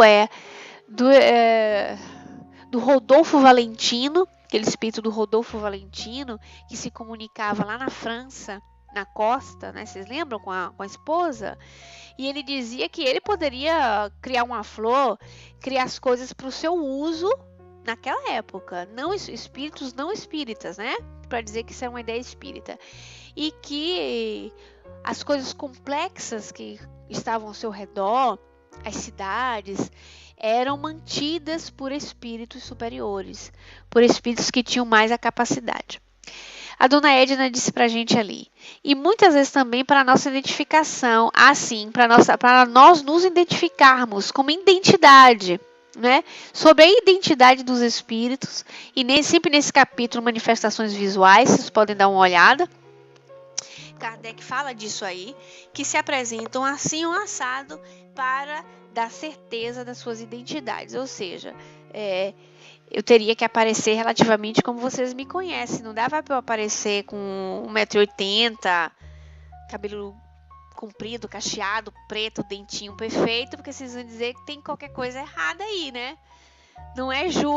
Speaker 4: do Rodolfo Valentino, aquele espírito do Rodolfo Valentino, que se comunicava lá na França, na costa, né? Vocês lembram, com a esposa? E ele dizia que ele poderia criar uma flor, criar as coisas para o seu uso naquela época, não espíritos não espíritas, né? Para dizer que isso é uma ideia espírita. E que as coisas complexas que estavam ao seu redor, as cidades, eram mantidas por espíritos superiores, por espíritos que tinham mais a capacidade. A dona Edna disse pra gente ali. E muitas vezes também para a nossa identificação, assim, para nós nos identificarmos como identidade, né? Sobre a identidade dos espíritos, e sempre nesse capítulo Manifestações Visuais, vocês podem dar uma olhada. Kardec fala disso aí, que se apresentam assim um assado para dar certeza das suas identidades, ou seja, eu teria que aparecer relativamente como vocês me conhecem, não dava para eu aparecer com 1,80 m, cabelo comprido, cacheado, preto, dentinho perfeito, porque vocês vão dizer que tem qualquer coisa errada aí, né? Não é Ju.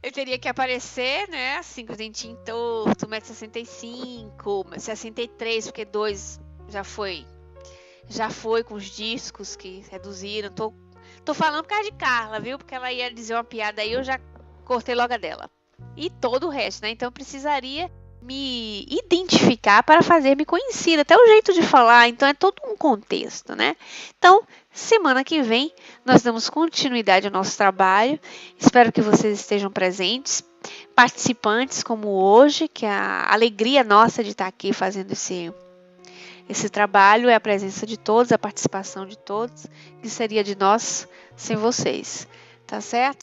Speaker 4: Eu teria que aparecer, né, assim, com o dentinho torto, 1,65 m, 1,63 m, porque 2 já foi com os discos que reduziram. Tô falando por causa de Carla, viu? Porque ela ia dizer uma piada aí, eu já cortei logo a dela. E todo o resto, né? Então eu precisaria me identificar para fazer-me conhecida, até o jeito de falar, então é todo um contexto, né? Então, semana que vem, nós damos continuidade ao nosso trabalho, espero que vocês estejam presentes, participantes como hoje, que a alegria nossa de estar aqui fazendo esse trabalho é a presença de todos, a participação de todos, que seria de nós sem vocês, tá certo?